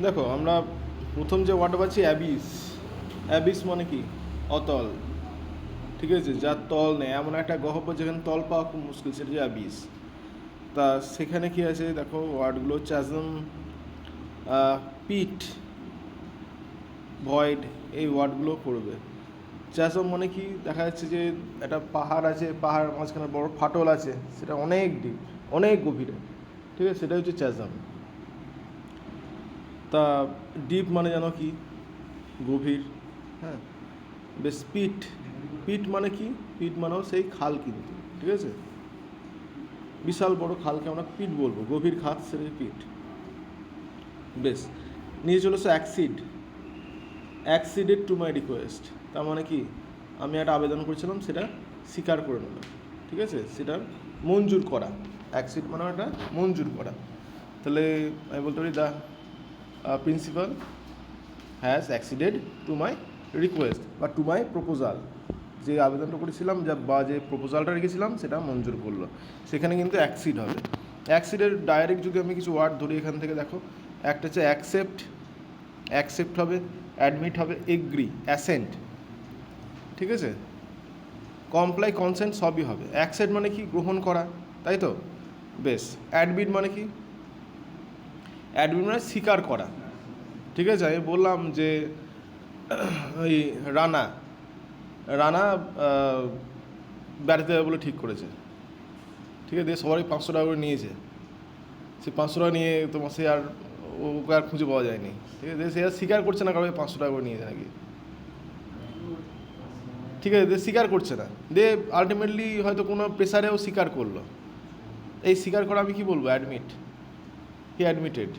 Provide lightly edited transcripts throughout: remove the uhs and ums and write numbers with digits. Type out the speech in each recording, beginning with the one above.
দেখো আমরা প্রথম যে ওয়ার্ডটা পাচ্ছি অ্যাবিস। অ্যাবিস মানে কি? অতল। ঠিক আছে, যার তল নেই, এমন একটা গহ্বর যেখানে তল পাওয়া খুব মুশকিল, সেটা যে অ্যাবিস। তা সেখানে কি আছে দেখো ওয়ার্ডগুলো, চ্যাজম, পিট, ভয়েড, এই ওয়ার্ডগুলো পড়বে। চ্যাজম মানে কি? দেখা যাচ্ছে যে একটা পাহাড় আছে, পাহাড় মাঝখানে বড় ফাটল আছে, সেটা অনেক ডিপ, অনেক গভীরে। ঠিক আছে, সেটা হচ্ছে চ্যাজম। তা ডিপ মানে জানো কি? গভীর। হ্যাঁ, বেশ। পিট, পিট মানে কি? পিট মানেও সেই খাল কিন্তু। ঠিক আছে, বিশাল বড় খালকে আমরা পিট বলবো, গভীর খাত, সেটা পিট। বেশ। নিয়ে চলেছে অ্যাক্সিড। অ্যাক্সিডেড টু মাই রিকোয়েস্ট, তার মানে কি? আমি একটা আবেদন করেছিলাম, সেটা স্বীকার করে নিলাম। ঠিক আছে, সেটা মঞ্জুর করা। অ্যাক্সিড মানে একটা মঞ্জুর করা। তাহলে আমি বলতে পারি the principal has acceded to my request বা টু মাই প্রপোজাল। যে আবেদনটা করেছিলাম বা যে প্রপোজালটা রেখেছিলাম সেটা মঞ্জুর করলো, সেখানে কিন্তু অ্যাক্সিড হবে। অ্যাক্সিডের ডাইরেক্ট যদি আমি কিছু ওয়ার্ড ধরি এখান থেকে, দেখো একটা হচ্ছে অ্যাকসেপ্ট, অ্যাকসেপ্ট হবে, অ্যাডমিট হবে, এগ্রি, অ্যাসেন্ট। ঠিক আছে, কমপ্লাই, কনসেন্ট সবই হবে। অ্যাকসেপ্ট মানে কি? গ্রহণ করা, তাই তো? বেশ। অ্যাডমিট মানে কি? অ্যাডমিট মানে স্বীকার করা। ঠিক আছে, আমি বললাম যে ওই রানা রানা বেড়াতে যাবে বলে ঠিক করেছে। ঠিক আছে, দিয়ে সবারই 500 টাকা করে নিয়েছে। সে 500 টাকা নিয়ে তোমার সে আর ওকে আর খুঁজে পাওয়া যায়নি। ঠিক আছে, সে আর স্বীকার করছে না কারণ 500 টাকা করে নিয়েছে নাকি। ঠিক আছে, দিয়ে স্বীকার করছে না, দিয়ে আলটিমেটলি হয়তো কোনো প্রেসারেও স্বীকার করলো। এই স্বীকার করা আমি কি বলবো? অ্যাডমিট। হি অ্যাডমিটেড।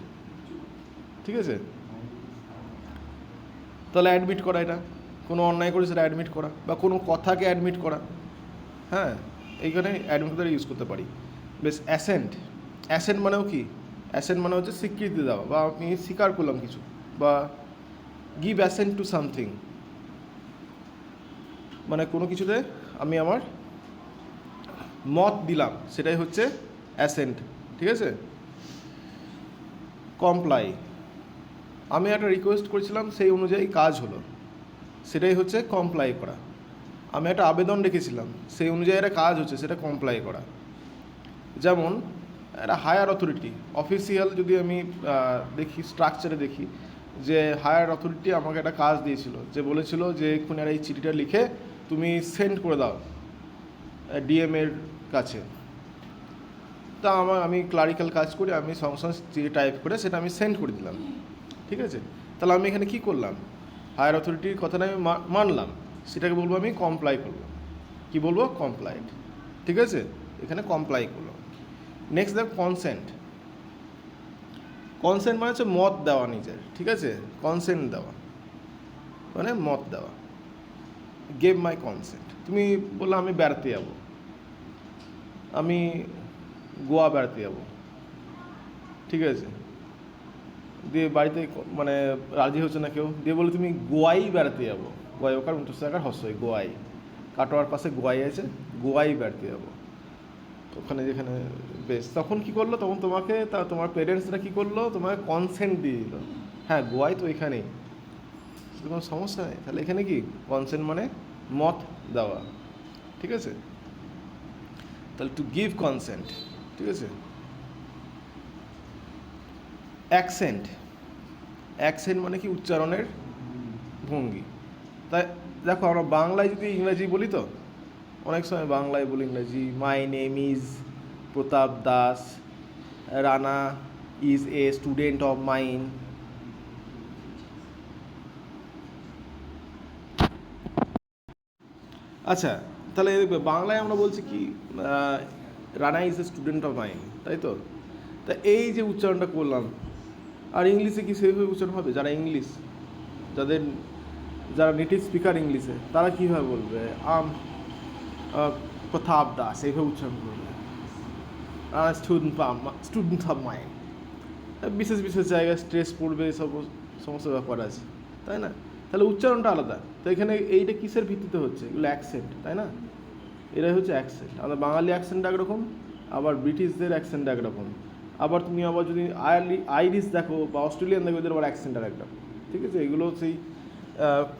ঠিক আছে, তাহলে অ্যাডমিট করা, এটা কোনো অন্যায় করে সেটা অ্যাডমিট করা, বা কোনো কথাকে অ্যাডমিট করা। হ্যাঁ, এইখানে অ্যাডমিট করে ইউজ করতে পারি। বেশ। অ্যাসেন্ট। অ্যাসেন্ট মানেও কি? অ্যাসেন্ট মানে হচ্ছে স্বীকৃতি দেওয়া, বা আমি স্বীকার করলাম কিছু, বা গিভ অ্যাসেন্ট টু সামথিং, মানে কোনো কিছুতে আমি আমার মত দিলাম, সেটাই হচ্ছে অ্যাসেন্ট। ঠিক আছে। কমপ্লাই, আমি একটা রিকোয়েস্ট করেছিলাম, সেই অনুযায়ী কাজ হলো, সেটাই হচ্ছে কমপ্লাই করা। আমি একটা আবেদন রেখেছিলাম, সেই অনুযায়ী একটা কাজ হচ্ছে, সেটা কমপ্লাই করা। যেমন একটা হায়ার অথরিটি, অফিসিয়াল যদি আমি দেখি, স্ট্রাকচারে দেখি, যে হায়ার অথরিটি আমাকে একটা কাজ দিয়েছিল, যে বলেছিল যে এক্ষুনি আর এই চিঠিটা লিখে তুমি সেন্ড করে দাও ডিএমের কাছে। তা আমি ক্লারিক্যাল কাজ করি, আমি সঙ্গে সঙ্গে চিঠি টাইপ করে সেটা আমি সেন্ড করে দিলাম। ঠিক আছে, তাহলে আমি এখানে কী করলাম? হায়ার অথরিটির কথাটা আমি মানলাম, সেটাকে বলবো আমি কমপ্লাই করলাম। কি বলবো? কমপ্লাইড। ঠিক আছে, এখানে কমপ্লাই করলাম। নেক্সট দেখো কনসেন্ট। কনসেন্ট মানে হচ্ছে মত দেওয়া নিজের। ঠিক আছে, কনসেন্ট দেওয়া মানে মত দেওয়া। গেভ মাই কনসেন্ট। তুমি বললে আমি বেড়াতে যাবো, আমি গোয়া বেড়াতে যাবো। ঠিক আছে, দিয়ে বাড়িতে মানে রাজি হচ্ছে না কেউ, দিয়ে বলে তুমি গোয়াই বেড়াতে যাবো। গোয়াই ওকার 29 টাকার হস্যই, গোয়াই, কাটোয়ার পাশে গোয়াই আছে, গোয়াই বেড়াতে যাবো ওখানে যেখানে। বেশ, তখন কি করলো? তখন তোমাকে তোমার পেরেন্টসরা কি করলো? তোমাকে কনসেন্ট দিয়ে দিল। হ্যাঁ, গোয়াই তো এখানেই, কোনো সমস্যা নেই। তাহলে এখানে কি? কনসেন্ট মানে মত দেওয়া। ঠিক আছে, তাহলে টু গিভ কনসেন্ট। ঠিক আছে। অ্যাকসেন্ট। অ্যাকসেন্ট মানে কি? উচ্চারণের ভঙ্গি। তাই দেখো, আমরা বাংলায় যদি ইংরাজি বলি, তো অনেক সময় বাংলায় বলি ইংরাজি। My name is Pratap Das, Rana is a student of mine. আচ্ছা, তাহলে বাংলায় আমরা বলছি কি? Rana is a student of mine, তাই তো? তা এই যে উচ্চারণটা করলাম, আর ইংলিশে কি সেইভাবে উচ্চারণ হবে? যাদের যারা নেটিভ স্পিকার ইংলিশে, তারা কীভাবে বলবে? প্রতাপ দাস, এইভাবে উচ্চারণ করবে। Student of mind. বিশেষ বিশেষ জায়গায় স্ট্রেস পড়বে, সব সমস্ত ব্যাপার আছে, তাই না? তাহলে উচ্চারণটা আলাদা। তো এখানে এইটা কিসের ভিত্তিতে হচ্ছে? এগুলো অ্যাকসেন্ট, তাই না? এটাই হচ্ছে অ্যাকসেন্ট। আমাদের বাঙালি অ্যাকসেন্ট একরকম, আবার ব্রিটিশদের অ্যাকসেন্ট একরকম, আবার তুমি আবার যদি আইরিশ দেখো বা অস্ট্রেলিয়ান দেখো, এদের আবার অ্যাকসেন্টার একটা, ঠিক আছে? এগুলো সেই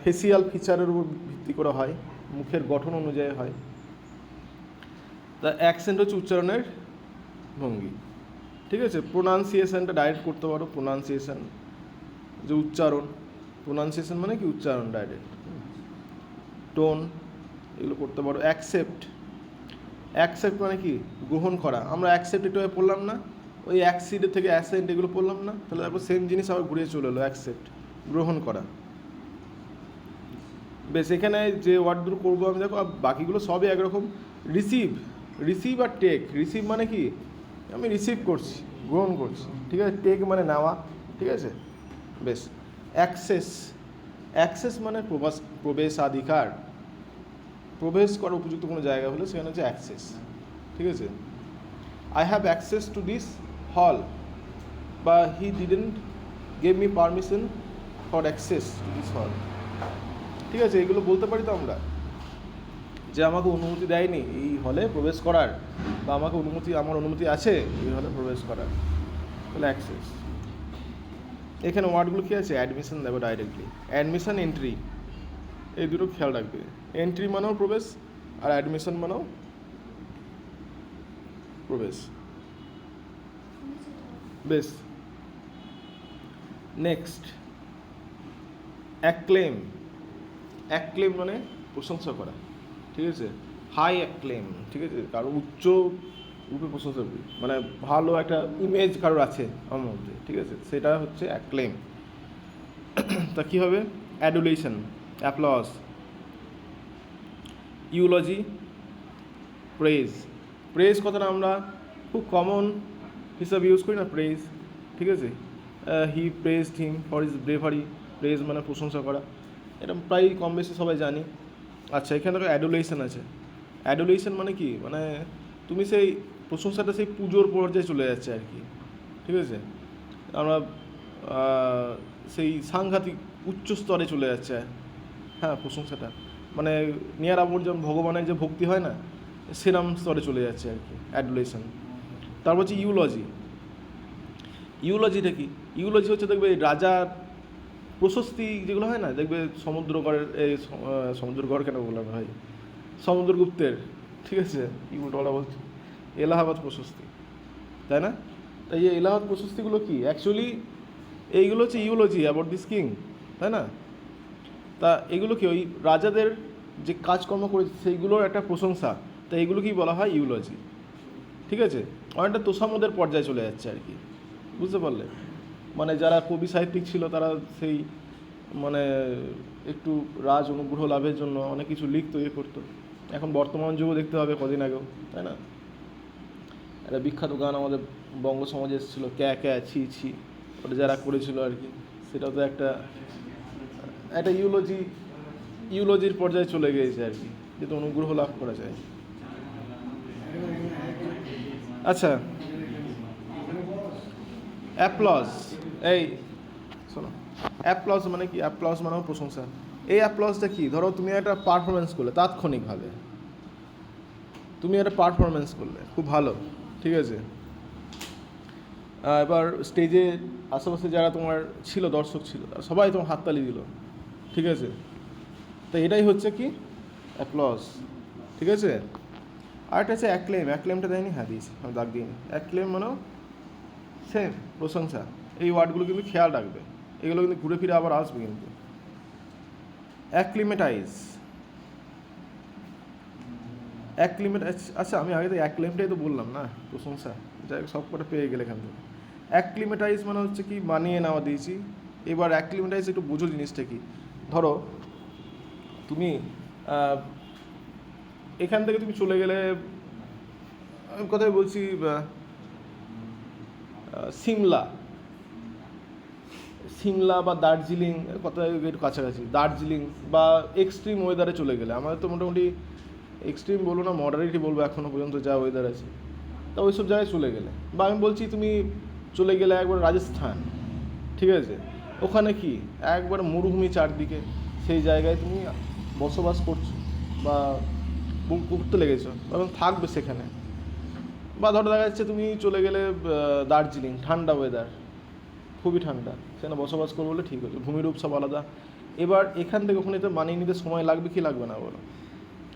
ফেসিয়াল ফিচারের উপর ভিত্তি করে হয়, মুখের গঠন অনুযায়ী হয়। তা অ্যাকসেন্ট হচ্ছে উচ্চারণের ভঙ্গি, ঠিক আছে? প্রোনাউন্সিয়েশনটা ডাইরেক্ট করতে পারো, প্রোনাউন্সিয়েশন যে উচ্চারণ, প্রোনাউন্সিয়েশন মানে কি উচ্চারণ ডাইরেক্ট, টোন, এগুলো করতে পারো। অ্যাকসেপ্ট, অ্যাকসেপ্ট মানে কি গ্রহণ করা। আমরা অ্যাকসেপ্ট একটু পড়লাম না, ওই অ্যাক্সিডের থেকে অ্যাসেন্ট এগুলো পড়লাম না, তাহলে তারপর সেম জিনিস আবার ঘুরে চলে এলো, অ্যাকসেপ্ট গ্রহণ করা। বেশ, এখানে যে ওয়ার্ডগুলো করবো আমি দেখো, বাকিগুলো সবই একরকম। রিসিভ, রিসিভ আর টেক। রিসিভ মানে কি আমি রিসিভ করছি, গ্রহণ করছি, ঠিক আছে? টেক মানে নেওয়া, ঠিক আছে? বেশ। অ্যাক্সেস, অ্যাক্সেস মানে প্রবেশাধিকার, প্রবেশ করার উপযুক্ত কোনো জায়গা হলে সেখানে হচ্ছে অ্যাক্সেস, ঠিক আছে? I have access to this হল, বা he didn't gave me permission for access to this হল, ঠিক আছে? এগুলো বলতে পারি তো আমরা, যে আমাকে অনুমতি দেয়নি এই হলে প্রবেশ করার, বা আমাকে আমার অনুমতি আছে এই হলে প্রবেশ করার, তাহলে অ্যাক্সেস। এখানে ওয়ার্ডগুলো কী আছে? অ্যাডমিশন দেবো ডাইরেক্টলি। অ্যাডমিশন, এন্ট্রি, এই দুটো খেয়াল রাখবে। এন্ট্রি মানেও প্রবেশ, আর অ্যাডমিশন মানেও প্রবেশ। বেশ, নেক্সট অ্যাক্লেম। অ্যাক্লেম মানে প্রশংসা করা, ঠিক আছে? হাই অ্যাক্লেম, ঠিক আছে? কারো উচ্চ রূপে প্রশংসা করি, মানে ভালো একটা ইমেজ কারোর আছে আমার মধ্যে, ঠিক আছে? সেটা হচ্ছে অ্যাক্লেম। তা কী হবে? অ্যাডুলেশন, অ্যাপ্লজ, ইউলজি, প্রেজ। প্রেজ কথাটা আমরা খুব কমন হিসাবে ইউজ করি না, প্রেজ, ঠিক আছে? He praised him for his bravery. Praise মানে প্রশংসা করা, এটা প্রায় কম বেশি সবাই জানি। আচ্ছা, এখানে দেখো অ্যাডুলেশন আছে। অ্যাডুলেশন মানে কি, মানে তুমি সেই প্রশংসাটা সেই পুজোর পর্যায়ে চলে যাচ্ছে আর কি, ঠিক আছে? আমরা সেই সাংঘাতিক উচ্চ স্তরে চলে যাচ্ছে, হ্যাঁ, প্রশংসাটা মানে নিয়ার আবার যেমন ভগবানের যে ভক্তি হয় না, সেরম স্তরে চলে যাচ্ছে আর কি, অ্যাডুলেশন। তারপর হচ্ছে ইউলজি। ইউলজিটা কি? ইউলজি হচ্ছে দেখবে রাজার প্রশস্তি যেগুলো হয় না, দেখবে সমুদ্রগড়ের, এই সমুদ্রগড় কেন বললাম ভাই, সমুদ্রগুপ্তের, ঠিক আছে? ইউলটা বলছি, এলাহাবাদ প্রশস্তি, তাই না? তাই এই এলাহাবাদ প্রশস্তিগুলো কি অ্যাকচুয়ালি, এইগুলো হচ্ছে ইউলজি অ্যাবাউট দিস কিং, তাই না? তা এগুলো কি ওই রাজাদের যে কাজকর্ম করেছে সেইগুলোর একটা প্রশংসা, তা এইগুলো কি বলা হয়? ইউলজি, ঠিক আছে? অনেকটা তোষামোদের পর্যায়ে চলে যাচ্ছে আর কি, বুঝতে পারলে? মানে যারা কবি সাহিত্যিক ছিল তারা সেই মানে একটু রাজ অনুগ্রহ লাভের জন্য অনেক কিছু লিখতো, ইয়ে করতো। এখন বর্তমান যুগও দেখতে হবে, কদিন আগেও, তাই না? একটা বিখ্যাত গান আমাদের বঙ্গ সমাজে এসেছিলো, ক্যা ক্যা ছি ছি, ওটা যারা করেছিল আর কি, সেটাও তো একটা ইউলজির পর্যায়ে চলে গিয়েছে আর কি, যেটা অনুগ্রহ লাভ করা যায়। আচ্ছা, অ্যাপ্লজ। এই শোনো, অ্যাপ্লজ মানে কি? অ্যাপ্লজ মানেও প্রশংসা। এই অ্যাপ্লজটা কি? ধরো তুমি একটা পারফরমেন্স করলে তাৎক্ষণিকভাবে, তুমি একটা পারফরমেন্স করলে খুব ভালো, ঠিক আছে? এবার স্টেজে আশেপাশে যারা তোমার ছিল, দর্শক ছিল, সবাই তোমার হাততালি দিল, ঠিক আছে? তো এটাই হচ্ছে কি? অ্যাপ্লজ, ঠিক আছে? আরেকটা আছে অ্যাক্লেম। অ্যাক্লেমটা দেয়নি? হ্যাঁ দিয়েছি, আমি দাগ দিইনি। অ্যাক্লেম মানেও সেম প্রশংসা। এই ওয়ার্ডগুলো কিন্তু খেয়াল রাখবে, এগুলো কিন্তু ঘুরে ফিরে আবার আসবে কিন্তু। অ্যাক্লিমেটাইজ, আচ্ছা আমি আগে তো অ্যাক্লেমটাই তো বললাম না, প্রশংসা, যাই সব কটা পেয়ে গেলে এখান থেকে। অ্যাক্লিমেটাইজ মানে হচ্ছে কি মানিয়ে নেওয়া দিয়েছি। এবার অ্যাক্লিমেটাইজ একটু বুঝো জিনিসটা কি। ধরো তুমি এখান থেকে তুমি চলে গেলে, আমি কথাই বলছি, সিমলা বা দার্জিলিং, কথা একটু কাছাকাছি, দার্জিলিং বা এক্সট্রিম ওয়েদারে চলে গেলে, আমাদের তো মোটামুটি এক্সট্রিম বলবো না, মডারেটই বলবো এখনও পর্যন্ত যা ওয়েদার আছে, তা ওই সব জায়গায় চলে গেলে, বা আমি বলছি তুমি চলে গেলে একবার রাজস্থান, ঠিক আছে? ওখানে কি একবার মরুভূমি চারদিকে, সেই জায়গায় তুমি বসবাস করছো বা করতে লেগেছো এবং থাকবে সেখানে, বা ধরো দেখা যাচ্ছে তুমি চলে গেলে দার্জিলিং, ঠান্ডা ওয়েদার, খুবই ঠান্ডা, সেখানে বসবাস করবো বলে ঠিক হচ্ছে, ভূমিরূপ সব আলাদা। এবার এখান থেকে ওখানে তো মানিয়ে নিতে সময় লাগবে কি লাগবে না বলো?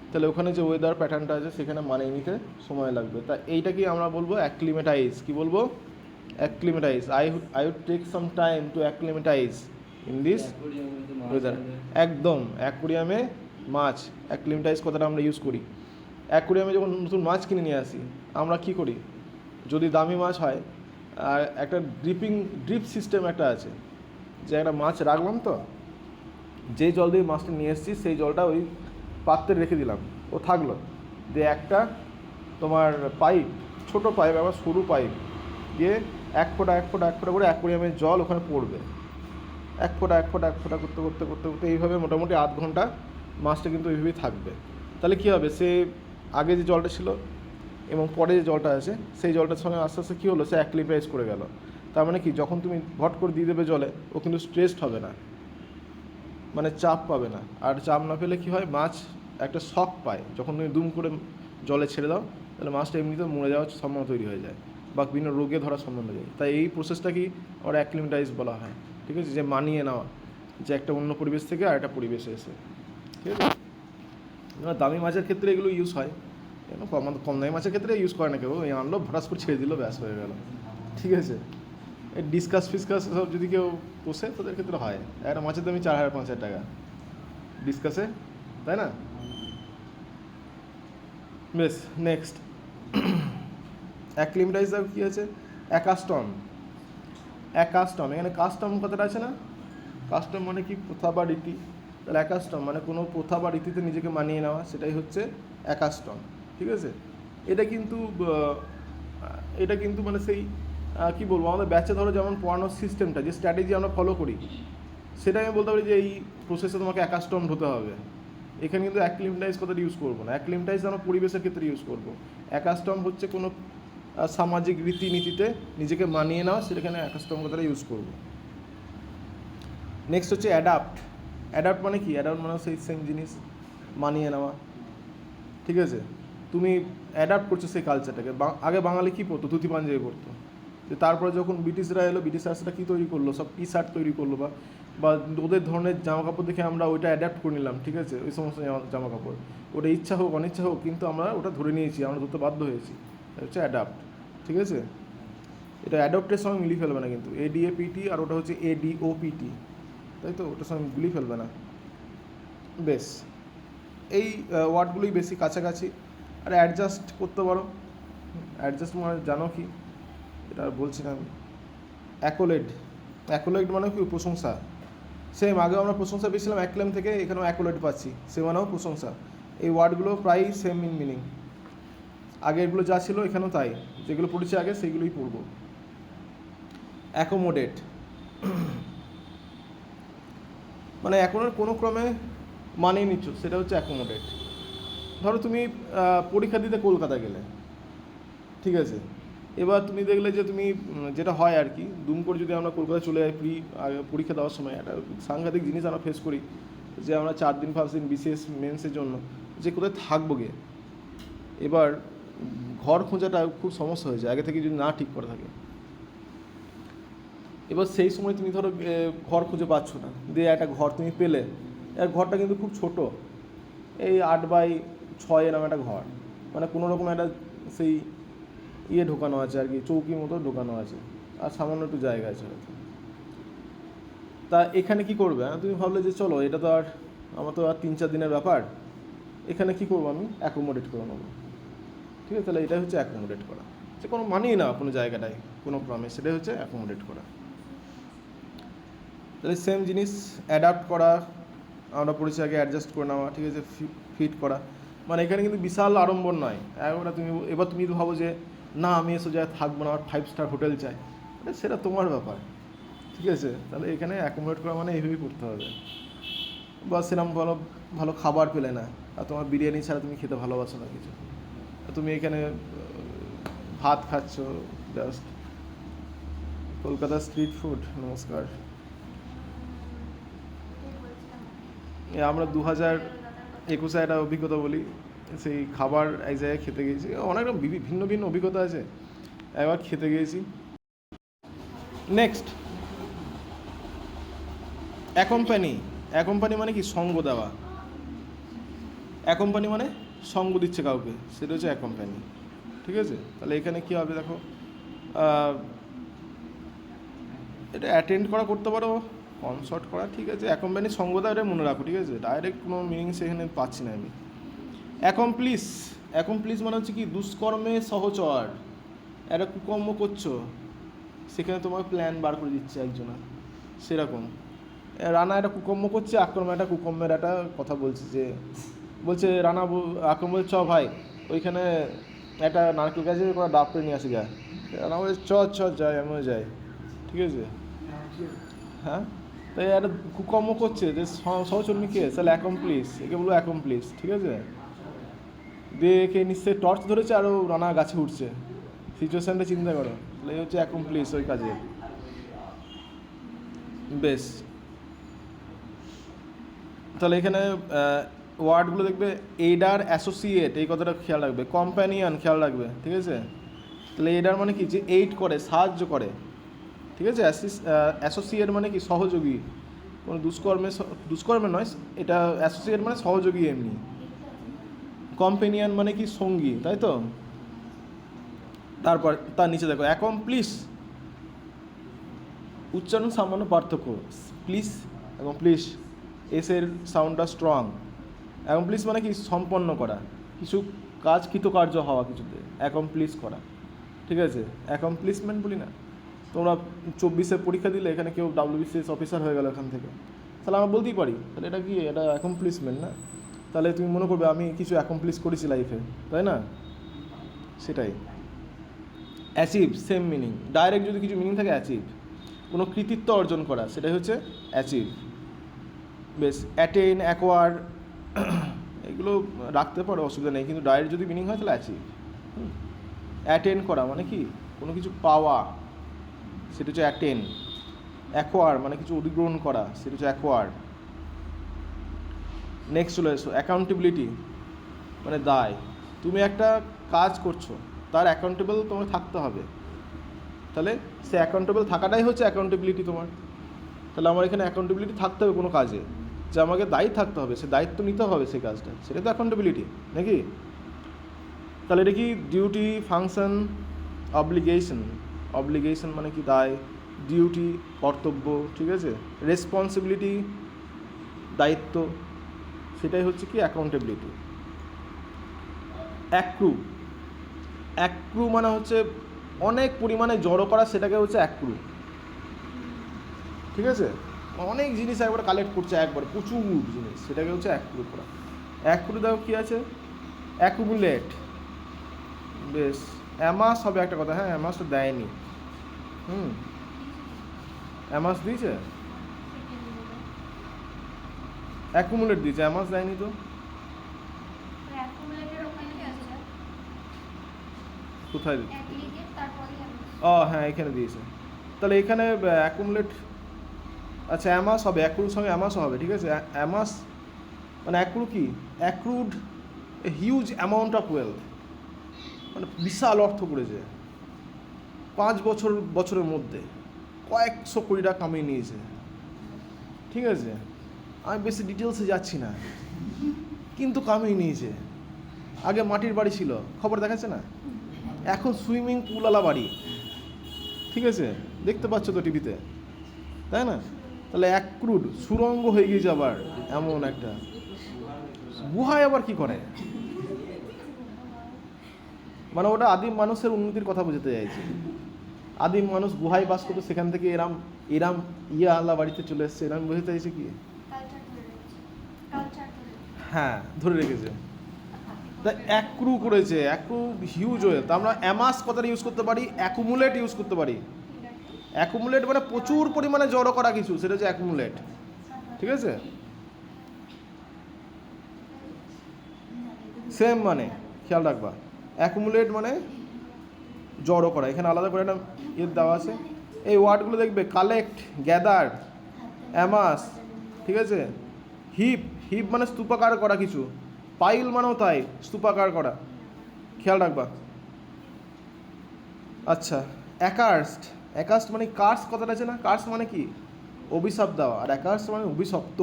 তাহলে ওখানে যে ওয়েদার প্যাটার্নটা আছে সেখানে মানিয়ে নিতে সময় লাগবে। তা এইটাকেই আমরা বলবো অ্যাক্লিমেটাইজ। কি বলবো? Acclimatise. I would take some time to acclimatise in this weather. একদম, অ্যাকোয়ারিয়ামে মাছ, অ্যাক্লিমেটাইজ কথাটা আমরা ইউজ করি। অ্যাকোয়ারিয়ামে যখন নতুন মাছ কিনে নিয়ে আসি, আমরা কি করি? যদি দামি মাছ হয়, আর একটা ড্রিপ সিস্টেম একটা আছে, যে একটা মাছ রাখলাম, তো যেই জল দিয়ে মাছটা নিয়ে এসেছি সেই জলটা ওই পাত্রে রেখে দিলাম, ও থাকলো, দিয়ে একটা তোমার পাইপ, ছোট পাইপ, আবার সরু পাইপ দিয়ে এক ফোঁটা করে অ্যাকোয়ারিয়ামের জল ওখানে পড়বে। এক ফোঁটা করতে করতে করতে করতে এইভাবে মোটামুটি আধ ঘন্টা মাছটা কিন্তু এইভাবেই থাকবে। তাহলে কী হবে? সে আগে যে জলটা ছিল এবং পরে যে জলটা আছে সেই জলটার সঙ্গে আস্তে আস্তে কী হলো, সে অ্যাক্লিমেটাইজ করে গেল। তার মানে কি, যখন তুমি ভট করে দিয়ে দেবে জলে, ও কিন্তু স্ট্রেসড হবে না, মানে চাপ পাবে না। আর চাপ না পেলে কী হয়, মাছ একটা শক পায়। যখন তুমি দুম করে জলে ছেড়ে দাও, তাহলে মাছটা এমনিতেও মরে যাওয়ার সম্ভাবনা তৈরি হয়ে যায়, বা বিভিন্ন রোগে ধরার সম্ভাবনা যায়। তাই এই প্রসেসটাকেই আমরা অ্যাক্লিমেটাইজ বলা হয়। ঠিক আছে? যে মানিয়ে নেওয়া, যে একটা অন্য পরিবেশ থেকে আর একটা পরিবেশে এসে। ঠিক আছে? দামি মাছের ক্ষেত্রে এগুলো ইউজ হয়, কম দামি মাছের ক্ষেত্রে ইউজ করে না কেউ, এই আনলো ভরাস করে ছেড়ে দিল, ব্যাস হয়ে গেল। ঠিক আছে? এই ডিসকাস সব যদি কেউ পোষে তাদের ক্ষেত্রে হয়। একটা মাছের দামই 4,000-5,000 টাকা ডিসকাসে, তাই না? বেশ, নেক্সট অ্যাক্লিমেটাইজার কী আছে? অ্যাকাস্টম। এখানে কাস্টম কথাটা আছে না? কাস্টম মানে কি? প্রথা বা রীতি। তাহলে অ্যাকাস্টম মানে কোনো প্রথা বা রীতিতে নিজেকে মানিয়ে নেওয়া, সেটাই হচ্ছে অ্যাকাস্টম। ঠিক আছে? এটা কিন্তু মানে সেই কী বলবো, আমাদের ব্যাচে ধরো যেমন পড়ানোর সিস্টেমটা, যে স্ট্র্যাটেজি আমরা ফলো করি, সেটাই আমি বলতে পারি যে এই প্রসেসে তোমাকে অ্যাকাস্টমড হতে হবে। এখানে কিন্তু অ্যাক্লিমেটাইজ কথাটা ইউজ করবো না। অ্যাক্লিমেটাইজ আমরা পরিবেশের ক্ষেত্রে ইউজ করবো। অ্যাকাস্টম হচ্ছে কোনো সামাজিক রীতিনীতিতে নিজেকে মানিয়ে নেওয়া, সেখানে অ্যাকাস্টম কথাটা ইউজ করবো। নেক্সট হচ্ছে অ্যাডাপ্ট। অ্যাডাপ্ট মানে কি? অ্যাডাপ্ট মানে সেই সেম জিনিস, মানিয়ে নেওয়া। ঠিক আছে? তুমি অ্যাডাপ্ট করছো সেই কালচারটাকে। আগে বাঙালি কী পরতো? ধুতি পাঞ্জাবি পরতো। যে তারপরে যখন ব্রিটিশরা এলো, ব্রিটিশরা সেটা কী তৈরি করলো? সব টি শার্ট তৈরি করলো, বা ওদের ধরনের জামা কাপড় দেখে আমরা ওইটা অ্যাডাপ্ট করে নিলাম। ঠিক আছে? ওই সমস্ত জামা কাপড়, ওটা ইচ্ছা হোক অনিচ্ছা হোক, কিন্তু আমরা ওটা ধরে নিয়েছি, আমরা ধরতে বাধ্য হয়েছি। এটা হচ্ছে অ্যাডাপ্ট। ঠিক আছে? এটা অ্যাডপ্টের সঙ্গে মিলিয়ে ফেলবে না কিন্তু, ADAPT, আর ওটা হচ্ছে ADOPT, তাই তো? ওটার সঙ্গে গুলিয়ে ফেলবে না। বেশ, এই ওয়ার্ডগুলোই বেশি কাছাকাছি। আর অ্যাডজাস্ট করতে পারো। অ্যাডজাস্ট মানে জানো কি? এটা আর বলছি না আমি। অ্যাকোলেড মানে কি? প্রশংসা। সেম আগেও আমরা প্রশংসা পেয়েছিলাম অ্যাক্লেম থেকে, এখানেও অ্যাকোলেড পাচ্ছি, সে মানেও প্রশংসা। এই ওয়ার্ডগুলো প্রায় সেম ইন মিনিং। আগেরগুলো যা ছিল এখানেও তাই, যেগুলো পড়েছি আগে সেইগুলোই পড়বো। অ্যাকোমোডেট মানে এখন কোনো ক্রমে মানিয়ে নিচ্ছ, সেটা হচ্ছে অ্যাকোমোডেট। ধরো তুমি পরীক্ষা দিতে কলকাতা গেলে, ঠিক আছে? এবার তুমি দেখলে যে তুমি যেটা হয় আর কি, দুম করে যদি আমরা কলকাতা চলে যাই পরীক্ষা দেওয়ার সময়, একটা সাংঘাতিক জিনিস আমরা ফেস করি, যে আমরা 4 দিন 5 দিন বিশেষ মেন্সের জন্য যে কোথায় থাকবো গে। এবার ঘর খোঁজাটা খুব সমস্যা হয়ে যায় আগে থেকে যদি না ঠিক করে থাকে। এবার সেই সময় তুমি ধরো ঘর খুঁজে পাচ্ছ না, দিয়ে একটা ঘর তুমি পেলে, এর ঘরটা কিন্তু খুব ছোট, এই 8x6 এরকম একটা ঘর, মানে কোনো রকম একটা সেই ঢোকানো আছে আর কি, চৌকির মতো ঢোকানো আছে, আর সামান্য একটু জায়গা আছে হয়তো। তা এখানে কি করবে? তুমি ভাবলে যে চলো, এটা তো আর আমার তো আর 3-4 দিনের ব্যাপার, এখানে কি করবো, আমি অ্যাকোমোডেট করে নেবো। ঠিক আছে? তাহলে এটাই হচ্ছে অ্যাকোমোডেট করা, যে কোনো মানিয়ে না কোনো জায়গাটায় কোনো ক্রমে, সেটাই হচ্ছে অ্যাকোমোডেট করা। তাহলে সেম জিনিস অ্যাডাপ্ট করা আমরা পড়েছি আগে, অ্যাডজাস্ট করে নেওয়া। ঠিক আছে? ফিট করা মানে এখানে কিন্তু বিশাল আড়ম্বর নয়। এবার তুমি যদি ভাবো যে না, আমি এসব জায়গায় থাকবো না, আমার 5 স্টার হোটেল চাই, সেটা তোমার ব্যাপার। ঠিক আছে? তাহলে এখানে অ্যাকোমোডেট করা মানে এইভাবেই করতে হবে। বা সেরকম ভালো ভালো খাবার পেলে না, আর তোমার বিরিয়ানি ছাড়া তুমি খেতে ভালোবাসো না কিছু, তুমি এখানে ভাত খাচ্ছ জাস্ট কলকাতা স্ট্রিট ফুড। নমস্কার। আমরা 2021 একটা অভিজ্ঞতা বলি। সেই খাবার এক জায়গায় খেতে গিয়েছি, অনেক রকম ভিন্ন ভিন্ন অভিজ্ঞতা আছে। একবার খেতে গিয়েছি। নেক্সট, অ্যাকম্পানি মানে কি? সঙ্গ দেওয়া। অ্যাকম্পানি মানে সঙ্গ দিচ্ছে কাউকে, সেটা হচ্ছে অ্যাকম্পানি। ঠিক আছে, তাহলে এখানে কী হবে দেখো, এটা অ্যাটেন্ড করা করতে পারো, কনসার্ট করা, ঠিক আছে। অ্যাকম্পানি সঙ্গ দেওয়া, এটা মনে রাখো, ঠিক আছে। ডাইরেক্ট কোনো মিনিং সেখানে পাচ্ছি না আমি। অ্যাকমপ্লিস মানে হচ্ছে কি? দুষ্কর্মে সহচর। একটা কুকর্ম করছো, সেখানে তোমার প্ল্যান বার করে দিচ্ছে একজনা, সেরকম। রানা একটা কুকর্ম করছে, আক্রমণ একটা কুকর্মের একটা কথা বলছে, যে বলছে রানা আক্রমণ বলছে, চ ভাই ওইখানে একটা নারকেল গাছে কোনো ডাব করে নিয়ে আসে যায়। রানা বলছে চ যাই, আমিও যাই, ঠিক আছে। হ্যাঁ, তাই একটা কুকর্ম করছে, যে সহচর্মী কে? তাহলে অ্যাকমপ্লিস, একে বলবো অ্যাকমপ্লিস, ঠিক আছে। দিয়ে একে নিশ্চয়ই টর্চ ধরেছে, আরও রানা গাছে উঠছে, সিচুয়েশানটা চিন্তা করো। তাহলে এই হচ্ছে অ্যাকমপ্লিস ওই কাজে। বেশ, তাহলে এখানে ওয়ার্ডগুলো দেখবে, এইডার, অ্যাসোসিয়েট, এই কথাটা খেয়াল রাখবে। কম্প্যানিয়ন খেয়াল রাখবে, ঠিক আছে। তাহলে এইডার মানে কি? যে এইড করে, সাহায্য করে, ঠিক আছে। অ্যাসোসিয়েট মানে কি? সহযোগী। কোনো দুষ্কর্মে নয়, এটা অ্যাসোসিয়েট মানে সহযোগী এমনি। কম্পেনিয়ন মানে কি? সঙ্গী, তাই তো। তারপর তার নিচে দেখো অ্যাকমপ্লিশ, উচ্চারণ সামান্য পার্থক্য। প্লিজ এবং প্লিশ, এসের সাউন্ডটা স্ট্রং। অ্যাকমপ্লিশ মানে কি? সম্পন্ন করা, কিছু কাজ, কৃতকার্য হওয়া কিছুতে, অ্যাকমপ্লিশ করা, ঠিক আছে। অ্যাকমপ্লিশমেন্ট বলি না, তোমরা 24-এ পরীক্ষা দিলে, এখানে কেউ WBCS অফিসার হয়ে গেল এখান থেকে, তাহলে আমরা বলতেই পারি, তাহলে এটা কি? এটা অ্যাকমপ্লিশমেন্ট না? তাহলে তুমি মনে করবে আমি কিছু অ্যাকমপ্লিশ করেছি লাইফে, তাই না? সেটাই। Achieve, same meaning. ডাইরেক্ট যদি কিছু মিনিং থাকে, অ্যাচিভ, কোনো কৃতিত্ব অর্জন করা, সেটাই হচ্ছে অ্যাচিভ। বেশ, অ্যাটেইন, অ্যাকোয়ার, এগুলো রাখতে পারো, অসুবিধা নেই, কিন্তু ডাইরেক্ট যদি মিনিং হয় তাহলে অ্যাচিভ। অ্যাটেন করা মানে কি? কোনো কিছু পাওয়া, সেটা হচ্ছে অ্যাটেন। অ্যাকোয়ার মানে কিছু অধিগ্রহণ করা, সেটা হচ্ছে অ্যাকোয়ার। নেক্সট চলে এসো, অ্যাকাউন্টেবিলিটি মানে দায়। তুমি একটা কাজ করছো, তার অ্যাকাউন্টেবল তোমার থাকতে হবে, তাহলে সে অ্যাকাউন্টেবল থাকাটাই হচ্ছে অ্যাকাউন্টেবিলিটি তোমার। তাহলে আমার এখানে অ্যাকাউন্টেবিলিটি থাকতে হবে কোনো কাজে, যে আমাকে দায়িত্ব থাকতে হবে, সে দায়িত্ব নিতে হবে সেই কাজটা, সেটা তো অ্যাকাউন্টেবিলিটি নাকি? তাহলে এটা কি? ডিউটি, ফাংশন, অব্লিগেশন মানে কি? দায়। ডিউটি, কর্তব্য, ঠিক আছে। রেসপন্সিবিলিটি, দায়িত্ব, সেটাই হচ্ছে কি? অ্যাকাউন্টেবিলিটি। অ্যাক্রু মানে হচ্ছে অনেক পরিমাণে জড়ো করা, সেটাকে হচ্ছে অ্যাক্রু, ঠিক আছে। অনেক জিনিস একবার কালেক্ট করছে, একবার প্রচুর জিনিস, সেটাকে হচ্ছে অ্যাক্রু করা। অ্যাক্রু দেখো কী আছে? অ্যাকুমুলেট। বেশ, অ্যামাস হবে একটা কথা। হ্যাঁ, অ্যামাস তো দেয়নি। অ্যামাস দিয়েছে, অ্যাকুমুলেট দিয়েছে, অ্যামাস দেয়নি তো। কোথায় দিচ্ছে? হ্যাঁ, এখানে দিয়েছে। তাহলে এখানে অ্যাকুমুলেট, আচ্ছা অ্যামাস হবে, অ্যাক্রুর সঙ্গে অ্যামাসও হবে, ঠিক আছে। অ্যামাস মানে অ্যাক্রু কি? Accrued a huge amount of wealth, মানে বিশাল অর্থ করেছে, 5 বছরের মধ্যে কয়েকশো কোটি টাকা কামিয়ে নিয়েছে, ঠিক আছে। আমি বেশি ডিটেলসে যাচ্ছি না, কিন্তু কামিয়ে নিয়েছে। আগে মাটির বাড়ি ছিল, খবর দেখাচ্ছে না, এখন সুইমিং পুলওয়ালা বাড়ি, ঠিক আছে। দেখতে পাচ্ছ তো টিভিতে, তাই না? তাহলে অ্যাক্রুড, সুরঙ্গ হয়ে গিয়েছে আবার, এমন একটা গুহায় আবার কি করে, মানে ওটা আদিম মানুষের উন্নতির কথা বোঝাতে চাইছে। আদিম মানুষ গুহায় বাস করতো, সেখান থেকে এরাম আল্লাহ বাড়িতে চলে এসছে, এরাম বোঝাতে চাইছে কি? হ্যাঁ, ধরে রেখেছে। তা অ্যাক্রু করেছে, অ্যাক্রু হিউজ হয়ে। তা আমরা অ্যামাস কথাটা ইউজ করতে পারি, অ্যাকুমুলেট ইউজ করতে পারি। অ্যাকুমুলেট মানে প্রচুর পরিমাণে জড়ো করা কিছু, সেটা হচ্ছে অ্যাকুমুলেট, ঠিক আছে। সেম মানে খেয়াল রাখবা, অ্যাকুমুলেট মানে জড়ো করা। এখানে আলাদা করে একটা দেওয়া আছে। এই ওয়ার্ডগুলো দেখবে, কালেক্ট, গ্যাদার, অ্যামাস, ঠিক আছে। হিপ মানে স্তূপাকার করা কিছু, পাইল মানেও তাই, স্তূপাকার করা, খেয়াল রাখবা। আচ্ছা, অ্যাকার্সড, অ্যাকার্সড মানে কার্স কথাটা আছে না, কার্স মানে কি অভিশাপ দেওয়া, আর অ্যাকার্স মানে অভিশপ্ত,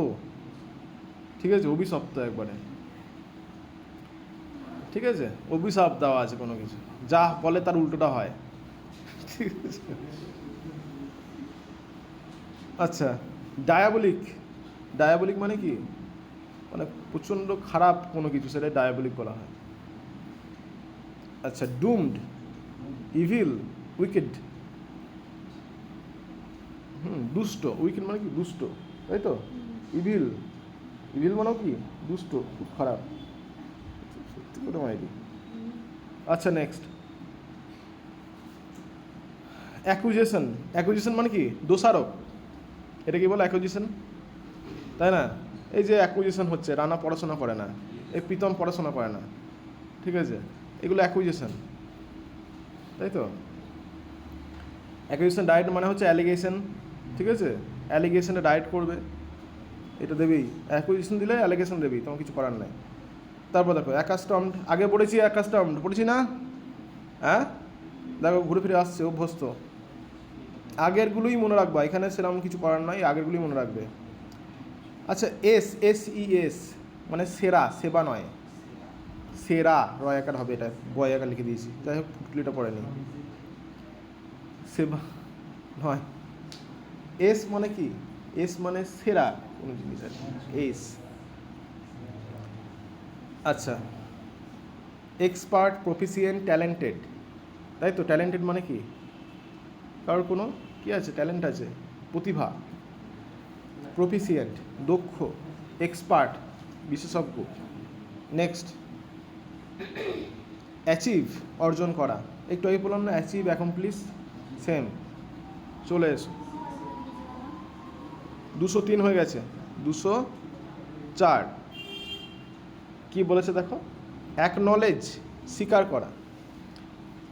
ঠিক আছে, অভিশপ্ত একবারে, ঠিক আছে, অভিশাপ দেওয়া আছে কোনো কিছু, যা বলে তার উল্টোটা হয়, ঠিক আছে। আচ্ছা, ডায়াবলিক, ডায়াবলিক মানে কি, মানে প্রচণ্ড খারাপ কোনো কিছু, সেটা ডায়াবলিক বলা হয়। আচ্ছা, ডুমড, ইভিল, উইকেড, দুষ্ট, উইকেড মানে কি দুষ্ট, তাই তো, ইভিল, ইভিল মানেও কি দুষ্ট, খুব খারাপ, সত্যি করে মাইরি। আচ্ছা, নেক্সট, অ্যাকুজেশন, অ্যাকুজেশন মানে কি দোষারোপ, এটা কি বলে অ্যাকুজেশন, তাই না? এই যে অ্যাকুজেশন হচ্ছে, রানা পড়াশোনা করে না, এই প্রীতম পড়াশোনা করে না, ঠিক আছে, এগুলো অ্যাকুজেশন, তাই তো। অ্যাকুজেশন ডায়েট মানে হচ্ছে অ্যালিগেশন, ঠিক আছে, অ্যালিগেশনটা ডায়েট করবে, এটা দেবেই, অ্যাকুজেশন দিলে অ্যালিগেশন দেবেই, তোমার কিছু করার নাই। তারপর দেখো অ্যাকাস্টমড, আগে পড়েছি অ্যাকাস্টমড, পড়েছি না, হ্যাঁ দেখো ঘুরে ফিরে আসছে, অভ্যস্ত, আগেরগুলোই মনে রাখবা, এখানে সেরকম কিছু করার নয়, আগেরগুলোই মনে রাখবে। আচ্ছা, এস মানে সেরা, সেবা নয়, সেরা রয়াকার হবে, এটা বয়াকার লিখে দিয়েছি, যাই হোক ফুটলিটা পড়েনি, সেবা নয়, এস মানে কি, এস মানে সেরা কোনো জিনিস আর কি, এস। আচ্ছা, এক্সপার্ট, প্রফিসিয়েন্ট, ট্যালেন্টেড, তাই তো, ট্যালেন্টেড মানে কি কারোর কোনো কি আছে, ট্যালেন্ট আছে, প্রতিভা, প্রফিসিয়েন্ট দক্ষ, এক্সপার্ট বিশেষজ্ঞ। নেক্সট, অ্যাচিভ অর্জন করা, একটু আগে বললাম না, অ্যাচিভ, অ্যাকমপ্লিশ, সেম, চলে এসো, 203 হয়ে গেছে, 204 কি বলেছে দেখো, অ্যাকনলেজ স্বীকার করা,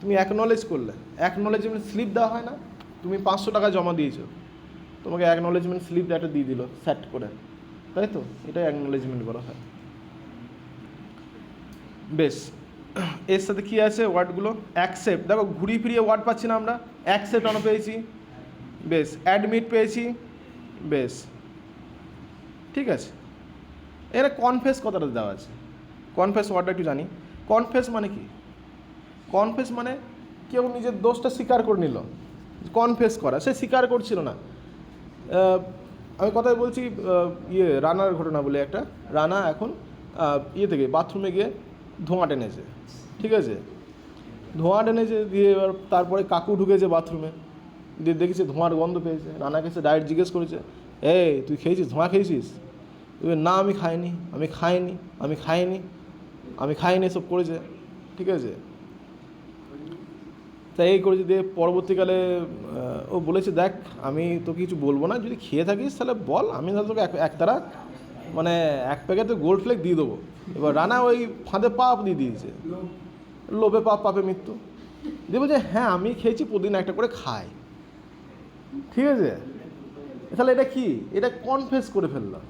তুমি অ্যাকনলেজ করলে, অ্যাকনলেজমেন্ট স্লিপ দেওয়া হয় না, তুমি 500 টাকা জমা দিয়েছো, তোমাকে অ্যাকনলেজমেন্ট স্লিপ একটা দিয়ে দিল সেট করে, তাই তো, এটাই অ্যাকনলেজমেন্ট বলা হয়। বেশ, এর সাথে কী আছে ওয়ার্ডগুলো, অ্যাকসেপ্ট, দেখো ঘুরিয়ে ফিরিয়ে ওয়ার্ড পাচ্ছি না আমরা, অ্যাকসেপ্ট আমরা পেয়েছি, বেশ, অ্যাডমিট পেয়েছি, বেশ, ঠিক আছে। এরা কনফেস কথাটা দেওয়া আছে, কনফেস ওয়ার্ডটা একটু জানি, কনফেস মানে কি, কনফেস মানে কেউ নিজের দোষটা স্বীকার করে নিল, কনফেস করা, সে স্বীকার করছিল না। আমি কথাই বলছি, রানার ঘটনা বলে একটা, রানা এখন থেকে বাথরুমে গিয়ে ধোঁয়া টেনেছে, ঠিক আছে, ধোঁয়া টেনেছে, দিয়ে এবার তারপরে কাকু ঢুকেছে বাথরুমে, দিয়ে দেখেছে ধোঁয়ার গন্ধ পেয়েছে, রানাকে সে ডাইরেক্ট জিজ্ঞেস করেছে, এই তুই খেয়েছিস, ধোঁয়া খেয়েছিস? না আমি খাইনি, আমি খাইনি, আমি খাইনি, আমি খাইনি, সব করেছে, ঠিক আছে। তাই এই করেছে, দিয়ে পরবর্তীকালে ও বলেছে, দেখ আমি তোকে কিছু বলবো না, যদি খেয়ে থাকিস তাহলে বল, আমি তাহলে তোকে একতারা মানে এক প্যাকেটে গোল্ড ফ্লেক দিয়ে দেবো। এবার রানা ওই ফাঁদে পাপ দিয়ে দিয়েছে, লোভে পাপ, পাপে মৃত্যু, দিয়ে বলছে হ্যাঁ আমি খেয়েছি, প্রতিদিন একটা করে খাই, ঠিক আছে। তাহলে এটা কি, এটা কনফেস করে ফেললো,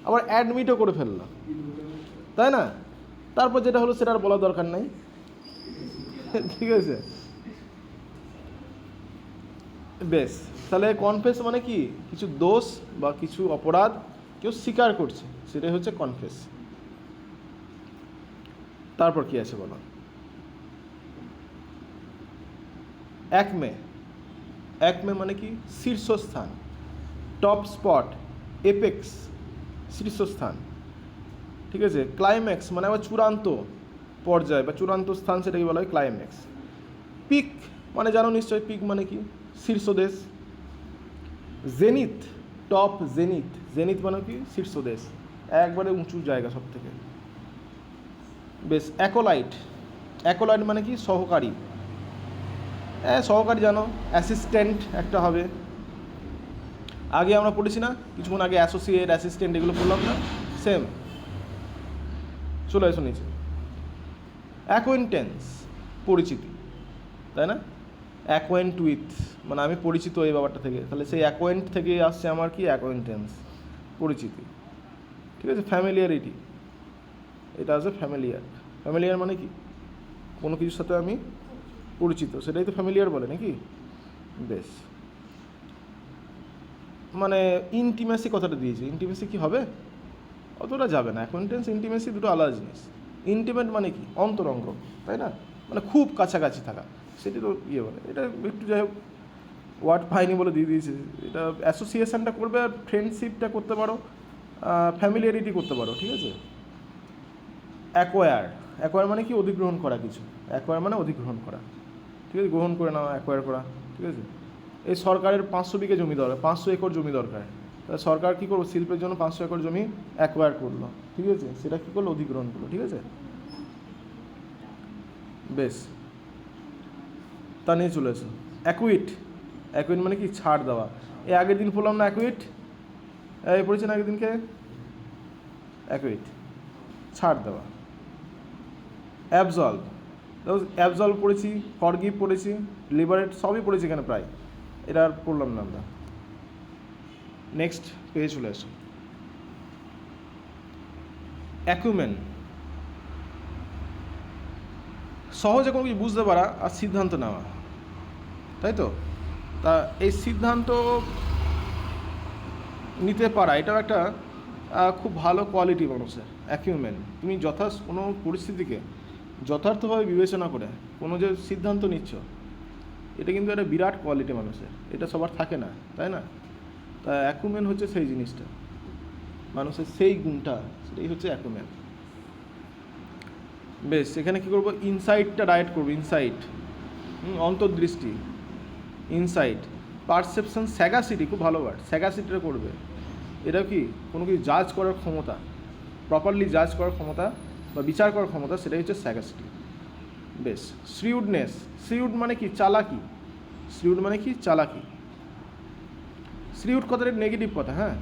আবার অ্যাডমিটও করে ফেললো, তাই না। তারপর যেটা হলো সেটা আর বলার দরকার নাই, ঠিক আছে। বেশ, তাহলে কনফেস মানে কি, কিছু দোষ বা কিছু অপরাধ কেউ স্বীকার করছে, সেটাই হচ্ছে কনফেস। তারপর কি আছে বলো, একমে, একমে মানে কি শীর্ষস্থান, টপ স্পট, এপেক্স শীর্ষস্থান, ঠিক আছে। ক্লাইম্যাক্স মানে আবার চূড়ান্ত পর্যায় বা চূড়ান্ত স্থান, সেটাকে বলা হয় ক্লাইম্যাক্স। পিক মানে জানো নিশ্চয়ই, পিক মানে কি শীর্ষদেশ। জেনিথ, টপ জেনিথ, জেনিথ মানে কি শীর্ষদেশ, একবারে উঁচু জায়গা সব থেকে। বেশ, অ্যাকোলাইট, অ্যাকোলাইট মানে কি সহকারী, হ্যাঁ সহকারী জানো, অ্যাসিস্ট্যান্ট একটা হবে, আগে আমরা পড়েছি না কিছুক্ষণ আগে, অ্যাসোসিয়েট, অ্যাসিস্ট্যান্ট, এগুলো পড়লাম না, সেম। চলে এসো নিচে, অ্যাকোয়েন্টেন্স পরিচিতি, তাই না, অ্যাকোয়েন্ট উইথ মানে আমি পরিচিত এই ব্যাপারটা থেকে, তাহলে সেই অ্যাকোয়েন্ট থেকে আসছে আমার কি অ্যাকোয়েন্টেন্স, পরিচিতি, ঠিক আছে। ফ্যামিলিয়ারিটি, এটা আছে ফ্যামিলিয়ার। ফ্যামিলিয়ার মানে কি? কোনো কিছুর সাথে আমি পরিচিত, সেটাই তো ফ্যামিলিয়ার বলে নাকি? বেশ, মানে ইন্টিমেসি কথাটা দিয়েছি, ইন্টিমেসি কি হবে? অতটা যাবে না। অ্যাকোয়েন্টেন্স ইন্টিমেসি দুটো আলাদা জিনিস। ইন্টিমেট মানে কি? অন্তরঙ্গ, তাই না? মানে খুব কাছাকাছি থাকা, সেটি তো ইয়ে বলে। এটা একটু যাই হোক ওয়ার্ড পাইনি বলে দিয়ে দিয়েছে। এটা অ্যাসোসিয়েশনটা করবে, আর ফ্রেন্ডশিপটা করতে পারো, ফ্যামিলিয়ারিটি করতে পারো, ঠিক আছে? অ্যাকোয়ার, অ্যাকোয়ার মানে কি? অধিগ্রহণ করা কিছু। অ্যাকোয়ার মানে অধিগ্রহণ করা, ঠিক আছে? গ্রহণ করে নেওয়া, অ্যাকোয়ার করা, ঠিক আছে? এই সরকারের 500 বিঘে জমি দরকার, 500 একর জমি দরকার। তাহলে সরকার কী করবো? শিল্পের জন্য 500 একর জমি অ্যাকোয়ার করলো, ঠিক আছে? সেটা কী করলো? অধিগ্রহণ করলো, ঠিক আছে? বেশ, তা নিয়ে চলে এসো। অ্যাকুইট, অ্যাকুইট মানে কি? ছাড় দেওয়া। এই আগের দিন পড়লাম না অ্যাকুইট? এই পড়েছেন আগের দিনকে? অ্যাকুইট, ছাড় দেওয়া। অ্যাবজলভ, অ্যাবজলভ পড়েছি, ফরগিভ পড়েছি, লিবারেট, সবই পড়েছি এখানে প্রায়। এটা আর পড়লাম না আমরা। নেক্সট পেজে চলে আসো। অ্যাকুমেন, সহজে কোনো কিছু বুঝতে পারা আর সিদ্ধান্ত নেওয়া, তাই তো? তা এই সিদ্ধান্ত নিতে পারা, এটাও একটা খুব ভালো কোয়ালিটি মানুষের, অ্যাকিউমেন। তুমি কোনো পরিস্থিতিকে যথার্থভাবে বিবেচনা করে কোনো যে সিদ্ধান্ত নিচ্ছ, এটা কিন্তু একটা বিরাট কোয়ালিটি মানুষের। এটা সবার থাকে না, তাই না? তা অ্যাকুমেন হচ্ছে সেই জিনিসটা, মানুষের সেই গুণটা, সেটাই হচ্ছে অ্যাকুমেন। বেশ, এখানে কী করবো? ইনসাইটটা ডায়েট করবো। ইনসাইট, অন্তর্দৃষ্টি, ইনসাইট। পারসেপশন, স্যাগাসিটি, খুব ভালো ওয়ার্ড, স্যাগাসিটিটা করবে। এটা কি? কোনো কিছু জাজ করার ক্ষমতা, প্রপারলি জাজ করার ক্ষমতা বা বিচার করার ক্ষমতা, সেটাই হচ্ছে স্যাগাসিটি। বেশ, শ্রিউডনেস, শ্রিউড মানে কি? চালাকি। শ্রিউড মানে কি? চালাকি। শ্রিউড কথাটা নেগেটিভ কথা, হ্যাঁ?